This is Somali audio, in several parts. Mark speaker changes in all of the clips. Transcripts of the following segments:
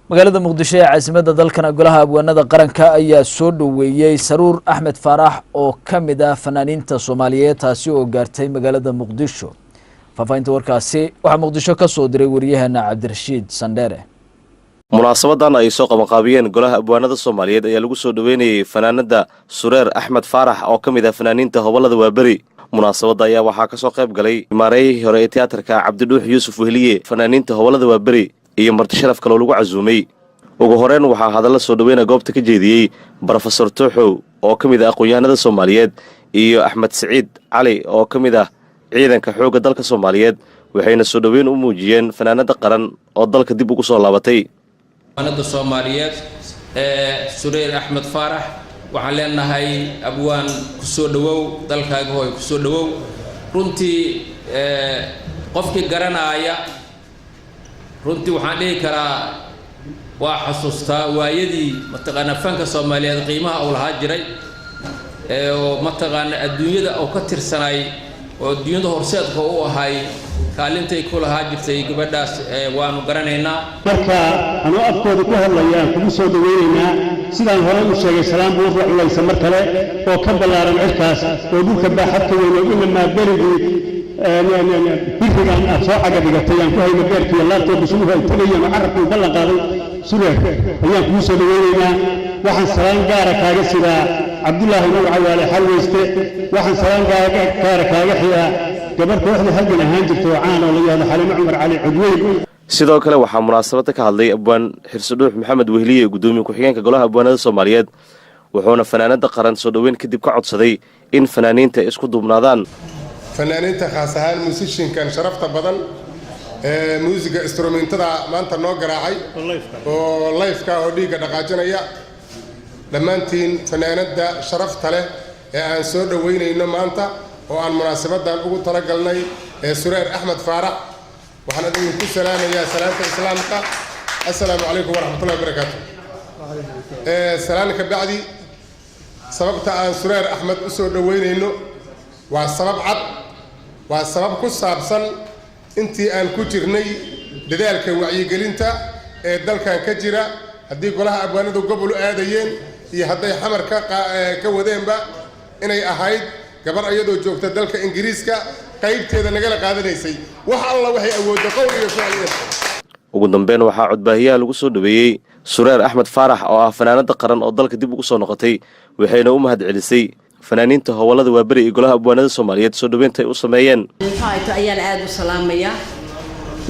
Speaker 1: magaalada Muqdisho ee caasimadda dalkana golaha abwaanada qaranka ayaa soo dhaweeyay Saruur Axmed Faarax oo kamid ah fanaaniinta Soomaaliyeed taasi oo gaartay magaalada Muqdisho. Faafaynta warkaasi waxa Muqdisho ka soo diray wariyahana Cabdirashiid Sandere.
Speaker 2: munaasabadan ay soo qabanqaabiyeen golaha abwaanada Soomaaliyeed ayaa lagu soo dhaweynayay fanaanada Sureer Axmed Faarax oo kamid ah fanaaniinta Hobolada Waaberi. munaasabada ayaa waxaa ka soo qayb galay maareeyay hore ee tiyaatarka Cabdiduux Yuusuf Wehliye, fanaaniinta Hobolada Waaberi iyo marti sharaf kale oo lagu casuumay. ugu horeen waxaa hadallo soo dhaweynaa goobta ka jeediyay Professor Tooxow oo kamid ah aqoonyahanada Soomaaliyeed iyo Axmed Saciid Cali oo kamid ah ciidanka xoogga dalka Soomaaliyeed, waxayna soo dhaweyn u muujiyeen fanaanada qaran oo dalka dib ugu soo laabatay.
Speaker 3: fanaanada Soomaaliyeed Sureer Axmed Faarax waxaan leenahay abwaan ku soo dhawow dalkaaga hooy ku soo dhawow. runtii qofkii garanaya runtii waxaan dhihi karaa waa xasuustaa waayadii mataqaana fanka Soomaaliyeed qiimaha uu lahaa jiray oo mataqaana adduunyada oo ka tirsanay oo adduunyada horseedka u ahay kaalintay ku lahaa jirtay gabadhaas waanu garanaynaa.
Speaker 4: marka anu afkooda ku hadlayaan kugu soo dhaweynaynaa sidaan hore u sheegay salaam buu ruuxlaysa mar kale oo ka balaaran cirkaas oo dhulka baaxadka weyn oo inamaa berigii birigan aad soo caga dhigatay aan ku hayno beerkiiyo laabtoo bisuhu ay tagayeen oo carabkuu ballan qaaday Sureer ayaan kugu soo dhaweynaynaa. waxaan salaan gaara kaaga sidaa Cabdullaahi Nuur Cawaale Xalweyste, waxaan salaan gaara kaaga xiraa gabar kooxda halgan ahaan jirtay oo caan oo la yiraahdo Xalimo Cumar Cali Cudweyn.
Speaker 2: sidoo kale waxaa munaasabada ka hadlay abwaan Xirsadhuux Maxamed Wehliye, gudoomiye ku-xigeenka golaha abwaanada Soomaaliyeed, wuxuuna fanaanada qaran soo dhaweyn kadib ka codsaday in fanaaniinta isku duubnaadaan.
Speaker 5: fanaaniinta khaas ahaan musiciankan sharafta badan ee muusiga instrumentada maanta noo garaacay oo live-ka oo dhiiga dhaqaajinaya, dhammaantiin fanaanada sharafta leh ee aan soo dhaweynayno maanta oo aan munaasabadan ugu talagalnay Sureer Axmed Faarax, waxaan idinku salaamayaa salaanta islaamka. assalaamu calaykum waraxmatullahi wabarakaatuh. salaanka bacdi sababta aan Sureer Axmed u soo dhaweynayno waa sabab cad, waa sabab ku saabsan intii aan ku jirnay dadaalka wacyigelinta ee dalkan ka jira, haddii golaha abwaanadu gobol u aadayeen iyo hadday xamar ka wadeenba, inay ahayd gabar iyadoo joogta dalka Ingiriiska qaybteeda nagala qaadanaysay wax alla waxay awooddo qowl iyo ficil.
Speaker 2: ugu dambeyn waxaa codbaahiyaha lagu soo dhaweeyay Sureer Axmed Faarax oo ah fanaanada qaran oo dalka dib ugu soo noqotay, waxayna u mahadcelisay fanaaniinta Hobolada Waaberi iyo golaha abwaanada Soomaaliyeed soo dhaweynta ay u sameeyeen.
Speaker 6: ayaan aad u salaamayaa,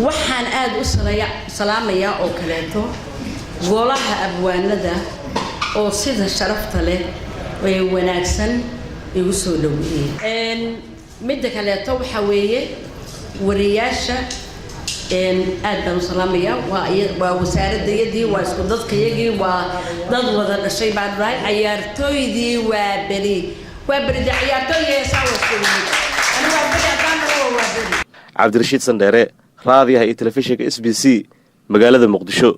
Speaker 6: waxaan aad u salaamayaa oo kaleeto golaha abwaanada oo sida sharafta leh ee wanaagsan igu soo dhaweeyay. midda kaleeto waxa weeye wariyaasha aad baan u salaamayaa, waa wasaaradayadii, waa isku dadkayagii, waa dad wada dhashay baan dhahay. ciyaartooydii waa beri ciyaartooyee saa
Speaker 2: Cabdirashiid Sandere, raadiyaha iyo telefishinka SBC, magaalada Muqdisho.